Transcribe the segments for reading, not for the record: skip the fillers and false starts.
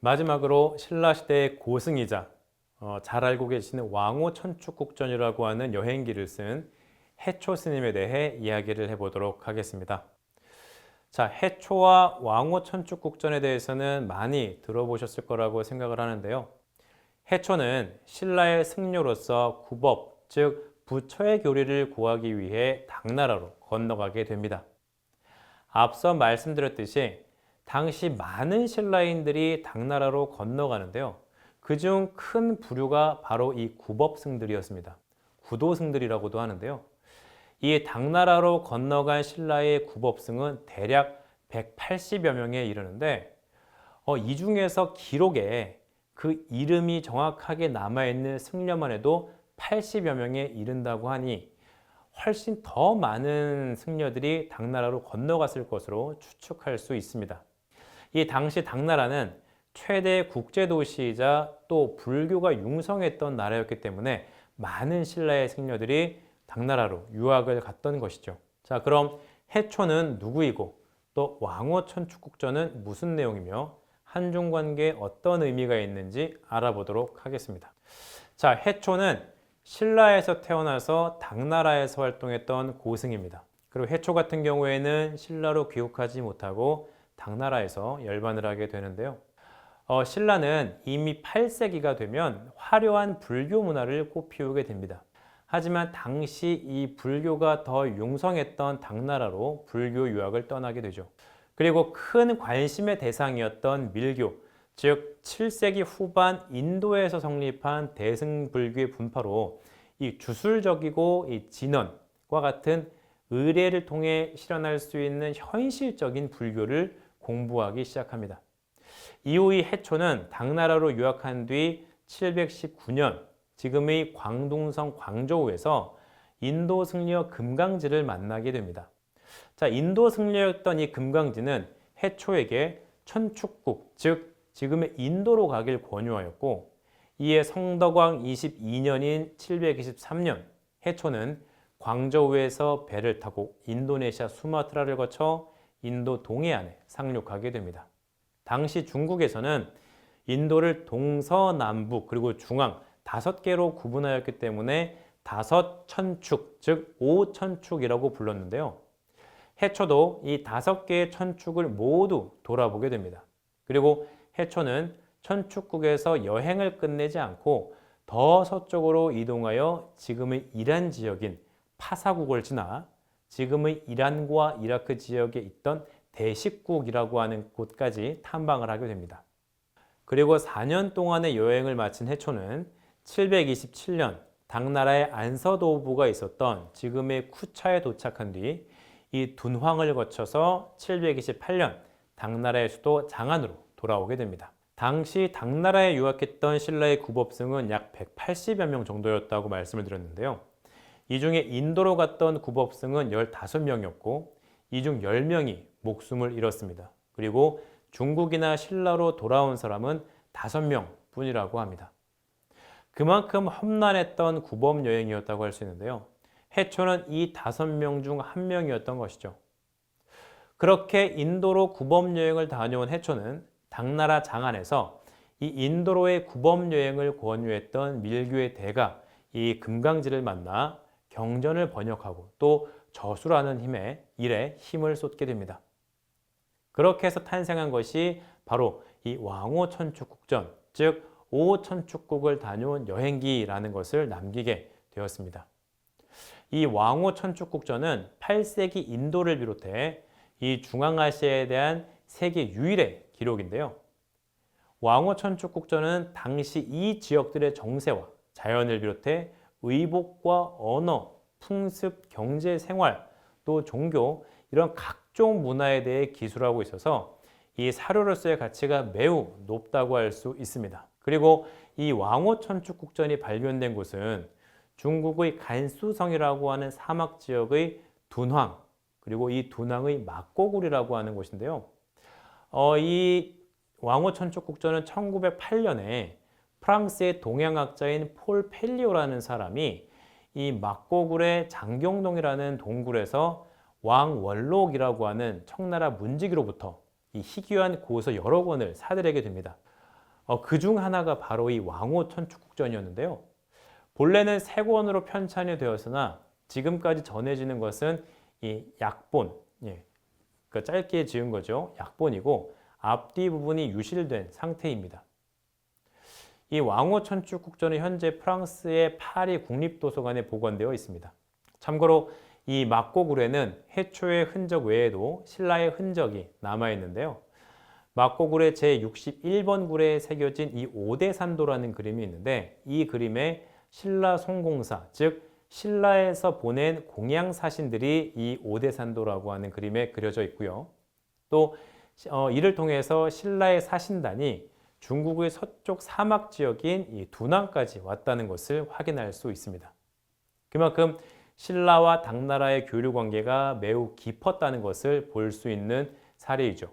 마지막으로 신라시대의 고승이자 잘 알고 계시는 왕호 천축국전이라고 하는 여행기를 쓴 해초 스님에 대해 이야기를 해보도록 하겠습니다. 자, 해초와 왕호 천축국전에 대해서는 많이 들어보셨을 거라고 생각을 하는데요. 해초는 신라의 승려로서 구법, 즉 부처의 교리를 구하기 위해 당나라로 건너가게 됩니다. 앞서 말씀드렸듯이 당시 많은 신라인들이 당나라로 건너가는데요. 그중 큰 부류가 바로 이 구법승들이었습니다. 구도승들이라고도 하는데요. 이 당나라로 건너간 신라의 구법승은 대략 180여 명에 이르는데 이 중에서 기록에 그 이름이 정확하게 남아있는 승려만 해도 80여 명에 이른다고 하니 훨씬 더 많은 승려들이 당나라로 건너갔을 것으로 추측할 수 있습니다. 이 당시 당나라는 최대 국제도시이자 또 불교가 융성했던 나라였기 때문에 많은 신라의 승려들이 당나라로 유학을 갔던 것이죠. 자, 그럼 해초는 누구이고 또 왕호 천축국전은 무슨 내용이며 한중관계에 어떤 의미가 있는지 알아보도록 하겠습니다. 자, 해초는 신라에서 태어나서 당나라에서 활동했던 고승입니다. 그리고 해초 같은 경우에는 신라로 귀국하지 못하고 당나라에서 열반을 하게 되는데요. 신라는 이미 8세기가 되면 화려한 불교 문화를 꽃피우게 됩니다. 하지만 당시 이 불교가 더 융성했던 당나라로 불교 유학을 떠나게 되죠. 그리고 큰 관심의 대상이었던 밀교, 즉 7세기 후반 인도에서 성립한 대승불교의 분파로 이 주술적이고 이 진언과 같은 의례를 통해 실현할 수 있는 현실적인 불교를 공부하기 시작합니다. 이후 이 해초는 당나라로 유학한 뒤 719년 지금의 광둥성 광저우에서 인도 승려 금강지를 만나게 됩니다. 자, 인도 승려였던 이 금강지는 해초에게 천축국, 즉 지금의 인도로 가길 권유하였고, 이에 성덕왕 22년인 723년 해초는 광저우에서 배를 타고 인도네시아 수마트라를 거쳐 인도 동해안에 상륙하게 됩니다. 당시 중국에서는 인도를 동서남북 그리고 중앙 5개로 구분하였기 때문에 다섯 천축, 즉 오천축이라고 불렀는데요. 해초도 이 5개의 천축을 모두 돌아보게 됩니다. 그리고 해초는 천축국에서 여행을 끝내지 않고 더 서쪽으로 이동하여 지금의 이란 지역인 파사국을 지나 지금의 이란과 이라크 지역에 있던 대식국이라고 하는 곳까지 탐방을 하게 됩니다. 그리고 4년 동안의 여행을 마친 해초는 727년 당나라의 안서도부가 있었던 지금의 쿠차에 도착한 뒤 이 둔황을 거쳐서 728년 당나라의 수도 장안으로 돌아오게 됩니다. 당시 당나라에 유학했던 신라의 구법승은 약 180여 명 정도였다고 말씀을 드렸는데요. 이 중에 인도로 갔던 구법승은 15명이었고 이 중 10명이 목숨을 잃었습니다. 그리고 중국이나 신라로 돌아온 사람은 5명 뿐이라고 합니다. 그만큼 험난했던 구법 여행이었다고 할 수 있는데요. 해초는 이 5명 중 1명이었던 것이죠. 그렇게 인도로 구법 여행을 다녀온 해초는 당나라 장안에서 이 인도로의 구법 여행을 권유했던 밀교의 대가 이 금강지를 만나 경전을 번역하고 또 저술하는 일에 힘을 쏟게 됩니다. 그렇게 해서 탄생한 것이 바로 이 왕호 천축국전, 즉 오천축국을 다녀온 여행기라는 것을 남기게 되었습니다. 이 왕호 천축국전은 8세기 인도를 비롯해 이 중앙아시아에 대한 세계 유일의 기록인데요. 왕호 천축국전은 당시 이 지역들의 정세와 자연을 비롯해 의복과 언어, 풍습, 경제, 생활, 또 종교 이런 각종 문화에 대해 기술하고 있어서 이 사료로서의 가치가 매우 높다고 할 수 있습니다. 그리고 이 왕호 천축국전이 발견된 곳은 중국의 간수성이라고 하는 사막 지역의 둔황, 그리고 이 둔황의 막고굴이라고 하는 곳인데요. 이 왕호 천축국전은 1908년에 프랑스의 동양학자인 폴 펠리오라는 사람이 이 막고굴의 장경동이라는 동굴에서 왕원록이라고 하는 청나라 문지기로부터 이 희귀한 고서 여러 권을 사들이게 됩니다. 그중 하나가 바로 이 왕호 천축국전이었는데요. 본래는 세 권으로 편찬이 되었으나 지금까지 전해지는 것은 이 약본, 그러니까 짧게 지은 거죠. 약본이고 앞뒤 부분이 유실된 상태입니다. 이 왕호 천축국전은 현재 프랑스의 파리 국립도서관에 보관되어 있습니다. 참고로 이 막고굴에는 해초의 흔적 외에도 신라의 흔적이 남아 있는데요. 막고굴의 제61번 굴에 새겨진 이 오대산도라는 그림이 있는데 이 그림에 신라 송공사, 즉 신라에서 보낸 공양 사신들이 이 오대산도라고 하는 그림에 그려져 있고요. 또 이를 통해서 신라의 사신단이 중국의 서쪽 사막 지역인 이 두낭까지 왔다는 것을 확인할 수 있습니다. 그만큼 신라와 당나라의 교류 관계가 매우 깊었다는 것을 볼 수 있는 사례이죠.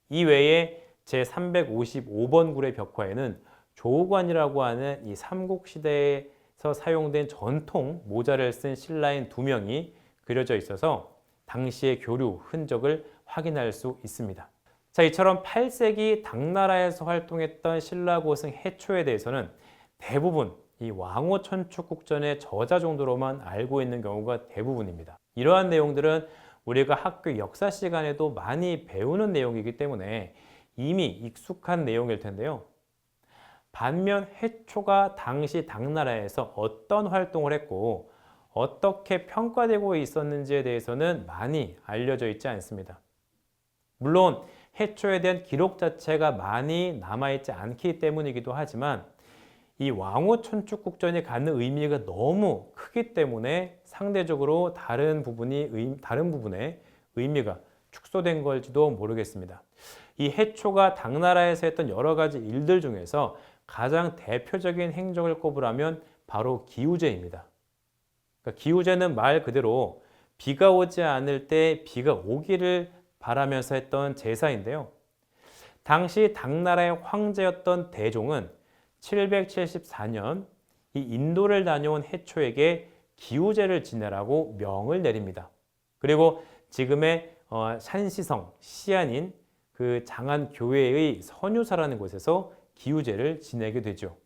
이외에 제355번 굴의 벽화에는 조우관이라고 하는 이 삼국시대에서 사용된 전통 모자를 쓴 신라인 2명이 그려져 있어서 당시의 교류 흔적을 확인할 수 있습니다. 자, 이처럼 8세기 당나라에서 활동했던 신라 고승 해초에 대해서는 대부분 이 왕호 천축국전의 저자 정도로만 알고 있는 경우가 대부분입니다. 이러한 내용들은 우리가 학교 역사 시간에도 많이 배우는 내용이기 때문에 이미 익숙한 내용일 텐데요. 반면 해초가 당시 당나라에서 어떤 활동을 했고 어떻게 평가되고 있었는지에 대해서는 많이 알려져 있지 않습니다. 물론 해초에 대한 기록 자체가 많이 남아있지 않기 때문이기도 하지만 이 왕호 천축국전이 갖는 의미가 너무 크기 때문에 상대적으로 다른 부분의 의미가 축소된 걸지도 모르겠습니다. 이 해초가 당나라에서 했던 여러 가지 일들 중에서 가장 대표적인 행적을 꼽으라면 바로 기우제입니다. 그러니까 기우제는 말 그대로 비가 오지 않을 때 비가 오기를 바라면서 했던 제사인데요. 당시 당나라의 황제였던 대종은 774년 이 인도를 다녀온 해초에게 기우제를 지내라고 명을 내립니다. 그리고 지금의 산시성, 시안인 그 장안교회의 선유사라는 곳에서 기우제를 지내게 되죠.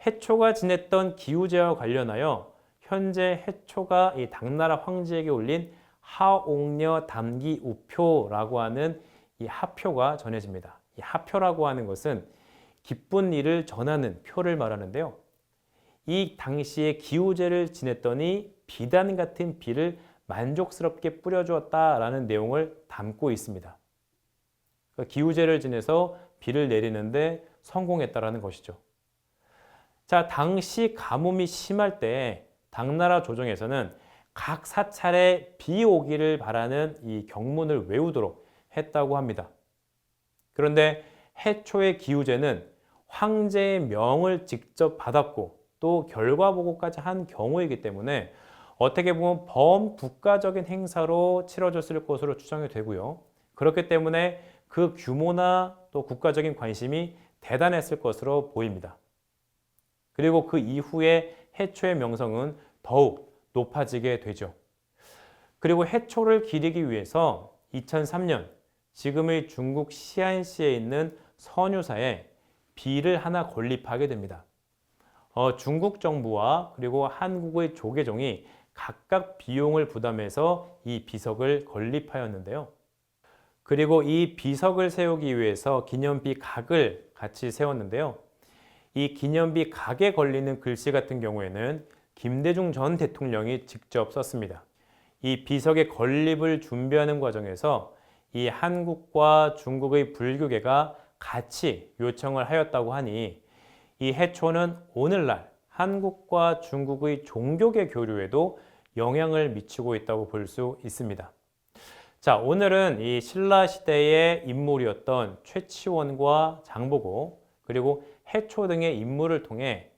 해초가 지냈던 기우제와 관련하여 현재 해초가 이 당나라 황제에게 올린 하옥녀 담기 우표라고 하는 이 하표가 전해집니다. 이 하표라고 하는 것은 기쁜 일을 전하는 표를 말하는데요. 이 당시에 기우제를 지냈더니 비단 같은 비를 만족스럽게 뿌려주었다라는 내용을 담고 있습니다. 그러니까 기우제를 지내서 비를 내리는데 성공했다라는 것이죠. 자, 당시 가뭄이 심할 때 당나라 조정에서는 각 사찰에 비 오기를 바라는 이 경문을 외우도록 했다고 합니다. 그런데 해초의 기우제는 황제의 명을 직접 받았고 또 결과 보고까지 한 경우이기 때문에 어떻게 보면 범국가적인 행사로 치러졌을 것으로 추정이 되고요. 그렇기 때문에 그 규모나 또 국가적인 관심이 대단했을 것으로 보입니다. 그리고 그 이후에 해초의 명성은 더욱 높아지게 되죠. 그리고 해초를 기리기 위해서 2003년 지금의 중국 시안시에 있는 선유사에 비를 하나 건립하게 됩니다. 중국 정부와 그리고 한국의 조계종이 각각 비용을 부담해서 이 비석을 건립하였는데요. 그리고 이 비석을 세우기 위해서 기념비 각을 같이 세웠는데요. 이 기념비 각에 걸리는 글씨 같은 경우에는 김대중 전 대통령이 직접 썼습니다. 이 비석의 건립을 준비하는 과정에서 이 한국과 중국의 불교계가 같이 요청을 하였다고 하니 이 해초는 오늘날 한국과 중국의 종교계 교류에도 영향을 미치고 있다고 볼 수 있습니다. 자, 오늘은 이 신라 시대의 인물이었던 최치원과 장보고 그리고 해초 등의 인물을 통해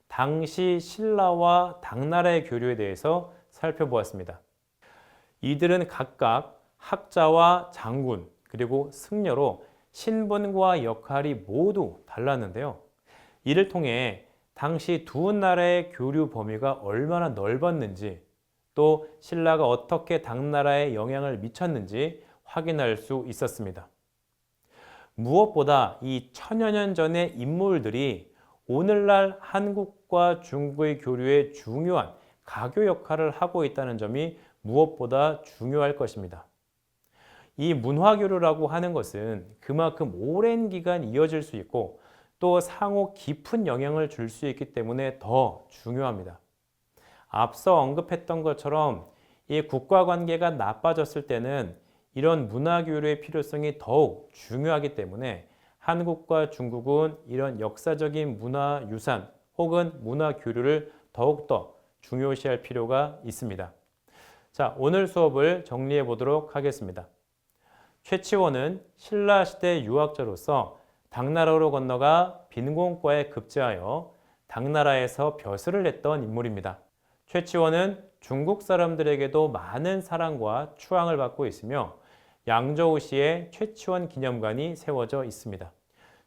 당시 신라와 당나라의 교류에 대해서 살펴보았습니다. 이들은 각각 학자와 장군 그리고 승려로 신분과 역할이 모두 달랐는데요. 이를 통해 당시 두 나라의 교류 범위가 얼마나 넓었는지 또 신라가 어떻게 당나라에 영향을 미쳤는지 확인할 수 있었습니다. 무엇보다 이 천여 년 전의 인물들이 오늘날 한국과 중국의 교류에 중요한 가교 역할을 하고 있다는 점이 무엇보다 중요할 것입니다. 이 문화교류라고 하는 것은 그만큼 오랜 기간 이어질 수 있고 또 상호 깊은 영향을 줄 수 있기 때문에 더 중요합니다. 앞서 언급했던 것처럼 이 국가 관계가 나빠졌을 때는 이런 문화교류의 필요성이 더욱 중요하기 때문에 한국과 중국은 이런 역사적인 문화유산 혹은 문화교류를 더욱더 중요시할 필요가 있습니다. 자, 오늘 수업을 정리해 보도록 하겠습니다. 최치원은 신라시대 유학자로서 당나라로 건너가 빈곤과에 급제하여 당나라에서 벼슬을 냈던 인물입니다. 최치원은 중국 사람들에게도 많은 사랑과 추앙을 받고 있으며 양저우시에 최치원 기념관이 세워져 있습니다.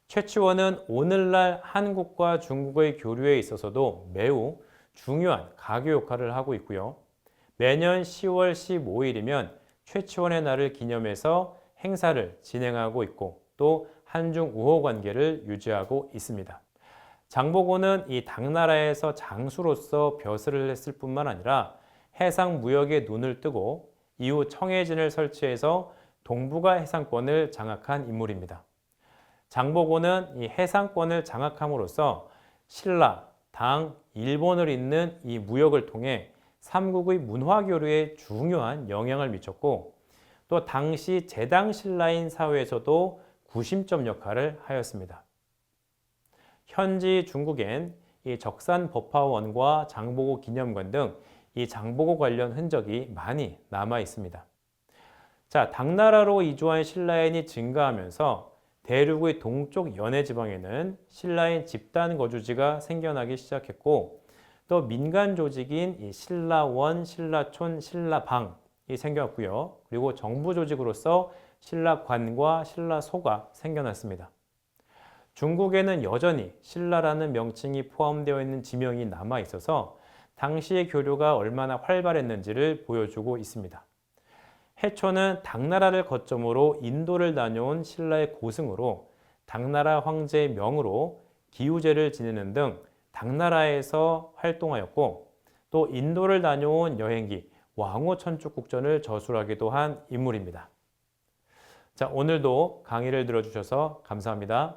최치원은 오늘날 한국과 중국의 교류에 있어서도 매우 중요한 가교 역할을 하고 있고요. 매년 10월 15일이면 최치원의 날을 기념해서 행사를 진행하고 있고 또 한중 우호 관계를 유지하고 있습니다. 장보고는 이 당나라에서 장수로서 벼슬을 했을 뿐만 아니라 해상 무역에 눈을 뜨고 이후 청해진을 설치해서 동북아 해상권을 장악한 인물입니다. 장보고는 이 해상권을 장악함으로써 신라, 당, 일본을 잇는 이 무역을 통해 삼국의 문화교류에 중요한 영향을 미쳤고 또 당시 제당 신라인 사회에서도 구심점 역할을 하였습니다. 현지 중국엔 이 적산법화원과 장보고 기념관 등 이 장보고 관련 흔적이 많이 남아 있습니다. 자, 당나라로 이주한 신라인이 증가하면서 대륙의 동쪽 연해 지방에는 신라인 집단 거주지가 생겨나기 시작했고 또 민간 조직인 이 신라원, 신라촌, 신라방이 생겼고요. 그리고 정부 조직으로서 신라관과 신라소가 생겨났습니다. 중국에는 여전히 신라라는 명칭이 포함되어 있는 지명이 남아 있어서 당시의 교류가 얼마나 활발했는지를 보여주고 있습니다. 해초는 당나라를 거점으로 인도를 다녀온 신라의 고승으로 당나라 황제의 명으로 기우제를 지내는 등 당나라에서 활동하였고 또 인도를 다녀온 여행기 왕호 천축국전을 저술하기도 한 인물입니다. 자, 오늘도 강의를 들어주셔서 감사합니다.